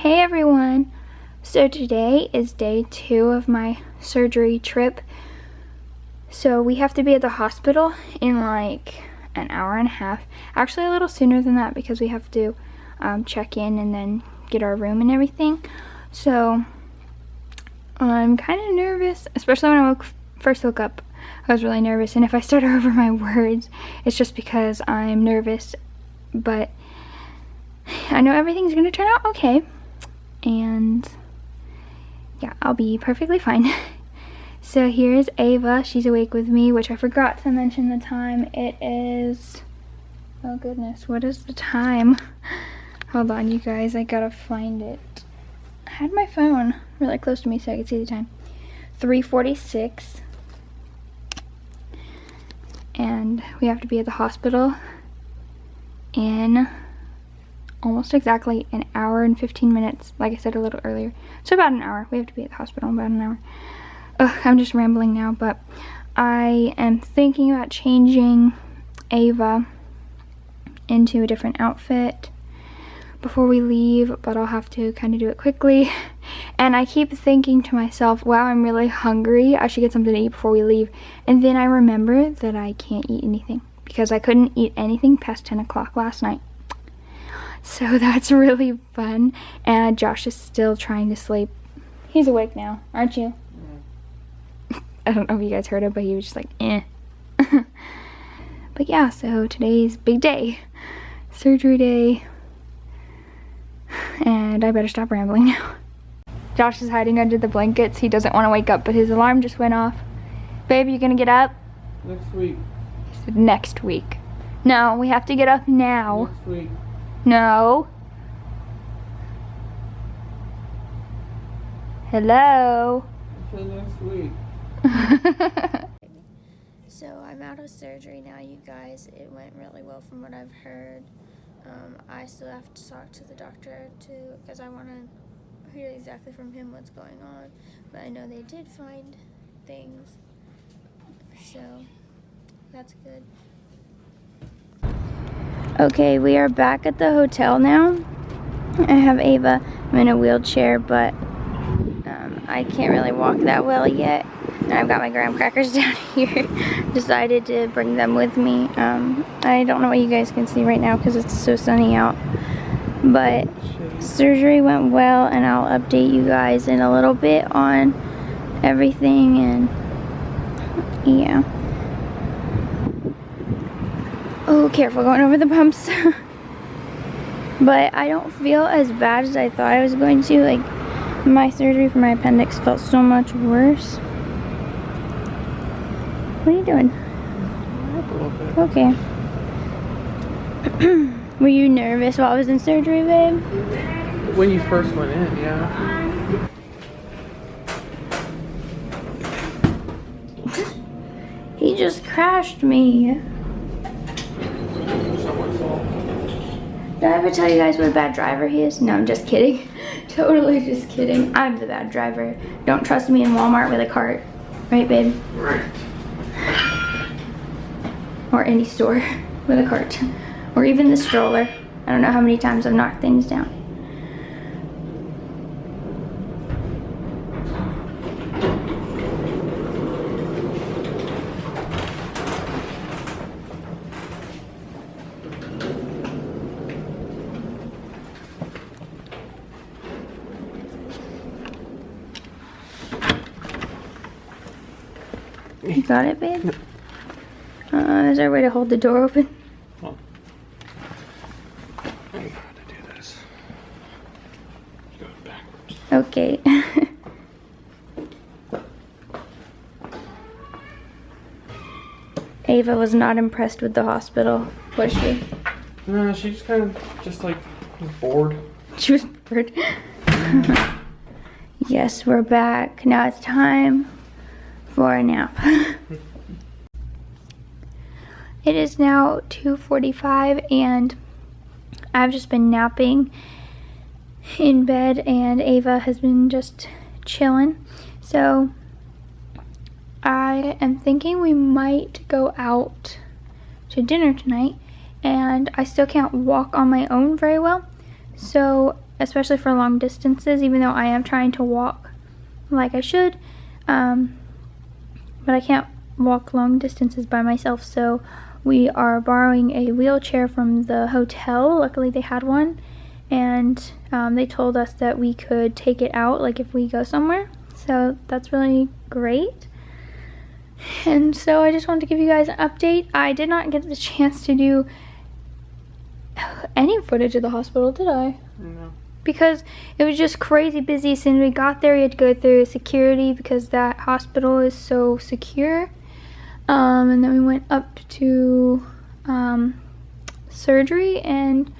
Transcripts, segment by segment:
Hey everyone! So today is day 2 of my surgery trip. So we have to be at the hospital in like an hour and a half. Actually a little sooner than that because we have to check in and then get our room and everything. So I'm kind of nervous, especially when I first woke up. I was really nervous, and if I start over my words, it's just because I'm nervous. But I know everything's going to turn out okay. And yeah, I'll be perfectly fine. So here's Ava. She's awake with me, which I forgot to mention the time. It is, oh goodness, what is the time? Hold on, you guys, I gotta find it. I had my phone really close to me so I could see the time. 3:46. And we have to be at the hospital in almost exactly an hour and 15 minutes, like I said a little earlier. So about an hour. We have to be at the hospital in about an hour. Ugh, I'm just rambling now, but I am thinking about changing Ava into a different outfit before we leave, but I'll have to kind of do it quickly. And I keep thinking to myself, wow, I'm really hungry. I should get something to eat before we leave. And then I remember that I can't eat anything because I couldn't eat anything past 10 o'clock last night. So that's really fun. And Josh is still trying to sleep. He's awake now, aren't you? Yeah. I don't know if you guys heard him, but he was just like, eh. But yeah, so today's big day. Surgery day. And I better stop rambling now. Josh is hiding under the blankets. He doesn't want to wake up, but his alarm just went off. Babe, you gonna get up? Next week. He said next week. No, we have to get up now. Next week. No. Hello? I said next week. So I'm out of surgery now, you guys. It went really well from what I've heard. I still have to talk to the doctor too, because I want to hear exactly from him what's going on. But I know they did find things, so that's good. Okay, we are back at the hotel now. I have Ava. I'm in a wheelchair, but I can't really walk that well yet. And I've got my graham crackers down here. Decided to bring them with me. I don't know what you guys can see right now because it's so sunny out. But surgery went well, and I'll update you guys in a little bit on everything. And yeah. Oh, careful going over the bumps. But I don't feel as bad as I thought I was going to. Like, my surgery for my appendix felt so much worse. What are you doing? Okay. Were you nervous while I was in surgery, babe? When you first went in, yeah. He just crashed me. Did I ever tell you guys what a bad driver he is? No, I'm just kidding. Totally just kidding. I'm the bad driver. Don't trust me in Walmart with a cart. Right, babe? Right. Or any store with a cart. Or even the stroller. I don't know how many times I've knocked things down. You got it, babe? Is there a way to hold the door open? Oh. I know how to do this. Go backwards. Okay. Ava was not impressed with the hospital, was she? No, she just kind of just like was bored. She was bored. Yes, we're back. Now it's time for a nap. It is now 2:45 and I've just been napping in bed, and Ava has been just chilling. So I am thinking we might go out to dinner tonight, and I still can't walk on my own very well. So especially for long distances, even though I am trying to walk like I should. But I can't walk long distances by myself, so we are borrowing a wheelchair from the hotel. Luckily they had one, and they told us that we could take it out like if we go somewhere, so that's really great. And so I just wanted to give you guys an update. I did not get the chance to do any footage of the hospital, did I? No. Because it was just crazy busy. As soon as we got there, we had to go through security because that hospital is so secure. And then we went up to surgery, and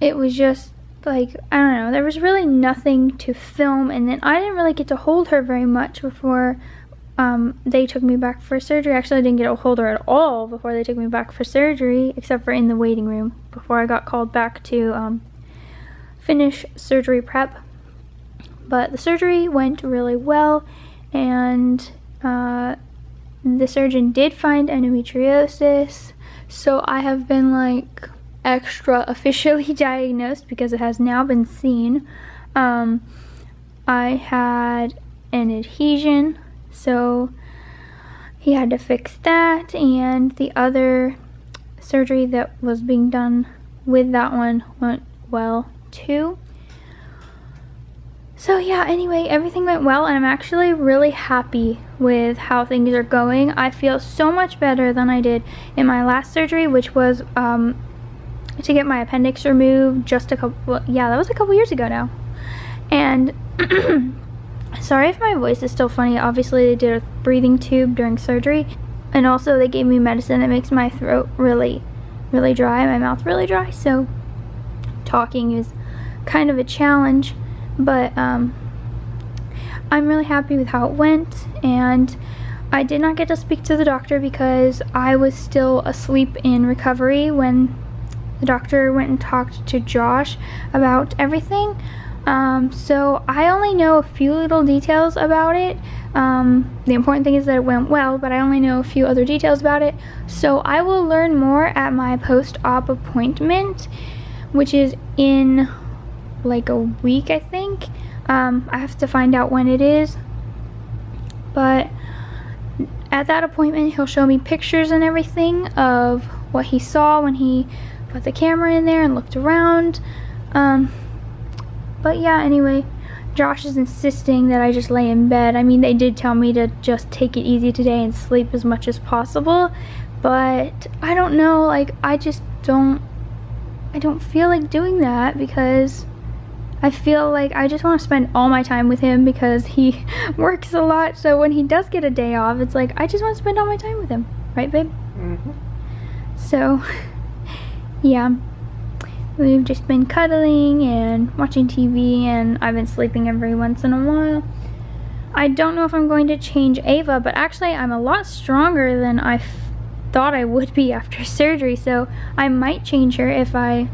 it was just like, I don't know, there was really nothing to film. And then I didn't really get to hold her very much before they took me back for surgery. Actually, I didn't get to hold her at all before they took me back for surgery, except for in the waiting room before I got called back to finish surgery prep. But the surgery went really well, and the surgeon did find endometriosis, so I have been like extra officially diagnosed because it has now been seen. I had an adhesion, so he had to fix that, and the other surgery that was being done with that one went well too. So yeah, anyway, everything went well, and I'm actually really happy with how things are going. I feel so much better than I did in my last surgery, which was to get my appendix removed just a couple, well, yeah, that was a couple years ago now. And sorry if my voice is still funny. Obviously they did a breathing tube during surgery, and also they gave me medicine that makes my throat really dry, my mouth really dry, so talking is kind of a challenge. But I'm really happy with how it went, and I did not get to speak to the doctor because I was still asleep in recovery when the doctor went and talked to Josh about everything. So I only know a few little details about it. The important thing is that it went well, but I only know a few other details about it. So I will learn more at my post-op appointment, which is in like a week, I think. I have to find out when it is, but at that appointment he'll show me pictures and everything of what he saw when he put the camera in there and looked around. But yeah, anyway, Josh is insisting that I just lay in bed. I mean, they did tell me to just take it easy today and sleep as much as possible, but I don't know, like I don't feel like doing that because I feel like I just want to spend all my time with him because he works a lot. So when he does get a day off, it's like I just want to spend all my time with him, right, babe? Mm-hmm. So yeah, we've just been cuddling and watching TV, and I've been sleeping every once in a while. I don't know if I'm going to change Ava, but actually I'm a lot stronger than I thought I would be after surgery, so I might change her if I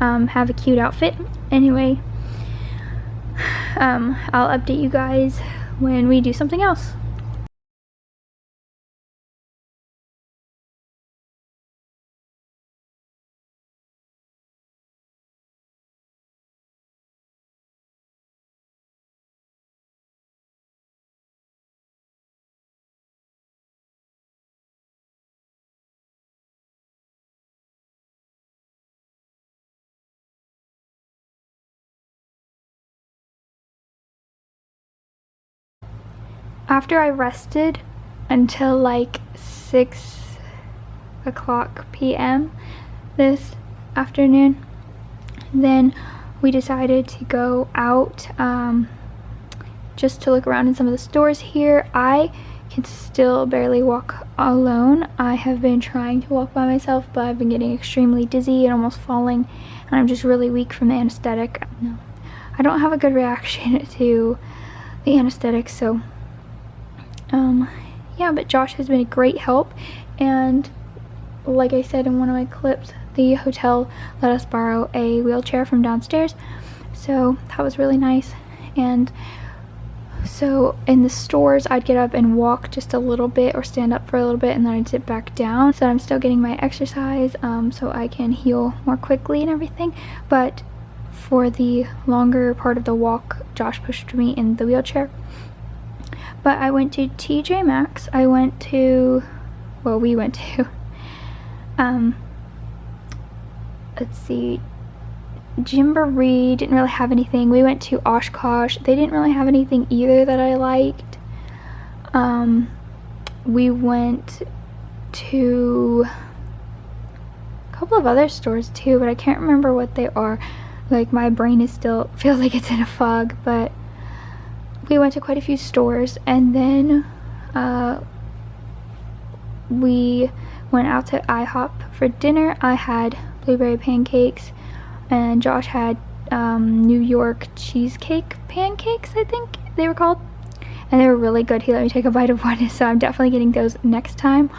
have a cute outfit. Anyway, I'll update you guys when we do something else. After I rested until like 6:00 p.m. this afternoon, then we decided to go out just to look around in some of the stores here. I can still barely walk alone. I have been trying to walk by myself, but I've been getting extremely dizzy and almost falling, and I'm just really weak from the anesthetic. No, I don't have a good reaction to the anesthetic, so yeah, but Josh has been a great help, and like I said in one of my clips, the hotel let us borrow a wheelchair from downstairs, so that was really nice. And so in the stores I'd get up and walk just a little bit or stand up for a little bit, and then I'd sit back down, so I'm still getting my exercise so I can heal more quickly and everything. But for the longer part of the walk, Josh pushed me in the wheelchair. But I went to TJ Maxx. We went to, let's see, Gymboree didn't really have anything. We went to Oshkosh. They didn't really have anything either that I liked. We went to a couple of other stores too, but I can't remember what they are. Like, my brain is still, feels like it's in a fog, but we went to quite a few stores, and then we went out to IHOP for dinner. I had blueberry pancakes, and Josh had New York cheesecake pancakes, I think they were called, and they were really good. He let me take a bite of one, so I'm definitely getting those next time.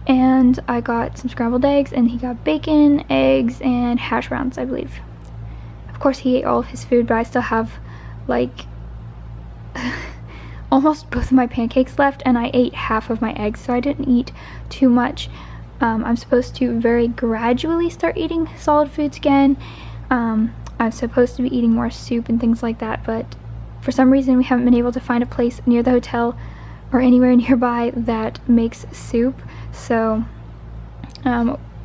And I got some scrambled eggs, and he got bacon, eggs, and hash browns, I believe. Of course, he ate all of his food, but I still have like almost both of my pancakes left, and I ate half of my eggs, so I didn't eat too much. I'm supposed to very gradually start eating solid foods again. I'm supposed to be eating more soup and things like that, but for some reason we haven't been able to find a place near the hotel or anywhere nearby that makes soup, so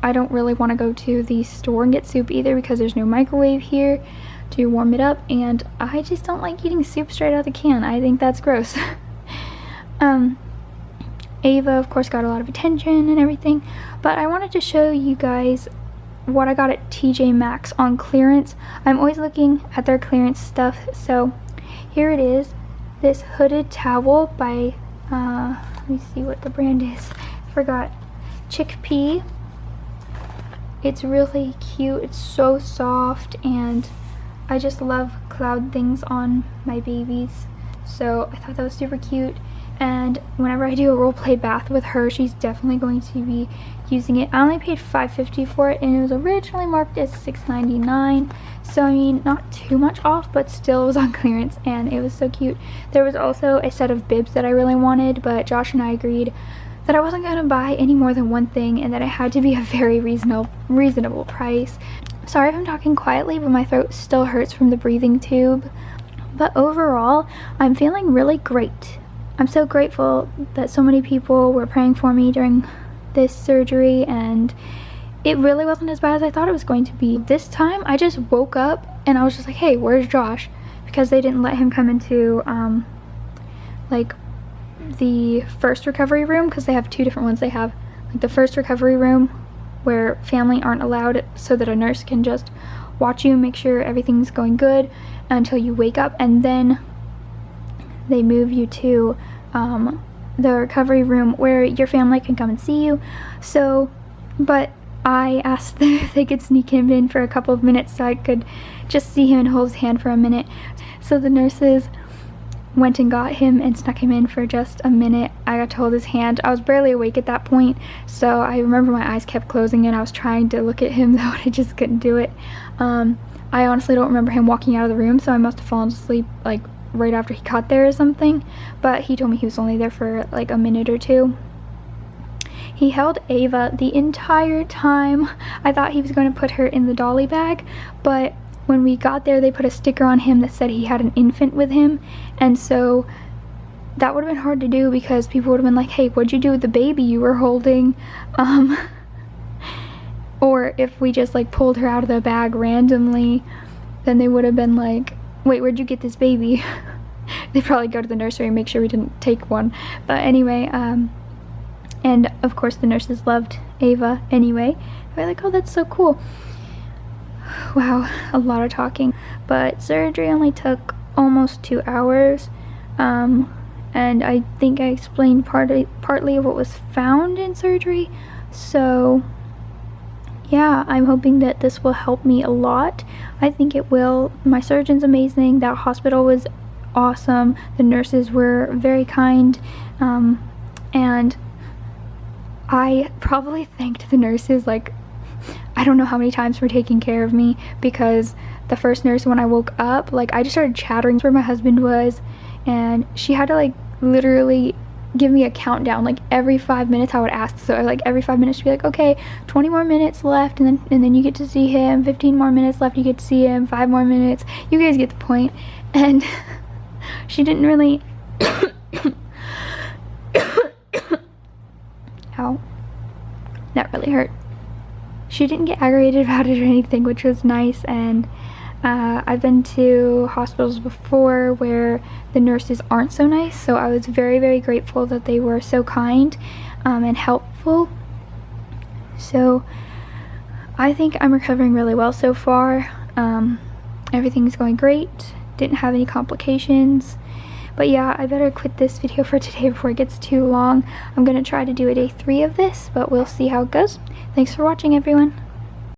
I don't really want to go to the store and get soup either, because there's no microwave here to warm it up, and I just don't like eating soup straight out of the can. I think that's gross. Ava, of course, got a lot of attention and everything, but I wanted to show you guys what I got at TJ Maxx on clearance. I'm always looking at their clearance stuff, so here it is, this hooded towel by, let me see what the brand is, I forgot, Chickpea. It's really cute, it's so soft, and I just love cloud things on my babies, so I thought that was super cute. And whenever I do a role play bath with her, she's definitely going to be using it. I only paid $5.50 for it, and it was originally marked as $6.99, so I mean, not too much off, but still it was on clearance, and it was so cute. There was also a set of bibs that I really wanted, but Josh and I agreed that I wasn't going to buy any more than one thing, and that it had to be a very reasonable price. Sorry if I'm talking quietly, but my throat still hurts from the breathing tube. But overall, I'm feeling really great. I'm so grateful that so many people were praying for me during this surgery, and it really wasn't as bad as I thought it was going to be. This time, I just woke up and I was just like, hey, where's Josh? Because they didn't let him come into like the first recovery room, because they have two different ones. They have like the first recovery room where family aren't allowed, so that a nurse can just watch you, make sure everything's going good until you wake up, and then they move you to the recovery room where your family can come and see you. So, but I asked them if they could sneak him in for a couple of minutes so I could just see him and hold his hand for a minute. So the nurses went and got him and snuck him in for just a minute. I got to hold his hand. I was barely awake at that point, so I remember my eyes kept closing and I was trying to look at him, though, and I just couldn't do it. I honestly don't remember him walking out of the room, so I must have fallen asleep like right after he got there or something, but he told me he was only there for like a minute or two. He held Ava the entire time. I thought he was going to put her in the dolly bag, but when we got there, they put a sticker on him that said he had an infant with him, and so that would have been hard to do, because people would have been like, hey, what'd you do with the baby you were holding? Or if we just like pulled her out of the bag randomly, then they would have been like, wait, where'd you get this baby? They'd probably go to the nursery and make sure we didn't take one. But anyway, and of course the nurses loved Ava anyway. They're like, oh, that's so cool. Wow, a lot of talking. But surgery only took almost 2 hours. And I think I explained partly of what was found in surgery. So yeah, I'm hoping that this will help me a lot. I think it will. My surgeon's amazing. That hospital was awesome. The nurses were very kind. And I probably thanked the nurses like, I don't know how many times for taking care of me, because the first nurse, when I woke up, like I just started chattering where my husband was, and she had to like literally give me a countdown. Like every 5 minutes I would ask, so like every 5 minutes she'd be like, okay, 20 more minutes left, and then you get to see him, 15 more minutes left, you get to see him, 5 more minutes, you guys get the point. And she didn't really ow, that really hurt. She didn't get aggravated about it or anything, which was nice. And I've been to hospitals before where the nurses aren't so nice, so I was very, very grateful that they were so kind and helpful. So I think I'm recovering really well so far. Everything's going great, didn't have any complications. But yeah, I better quit this video for today before it gets too long. I'm gonna try to do a day 3 of this, but we'll see how it goes. Thanks for watching, everyone.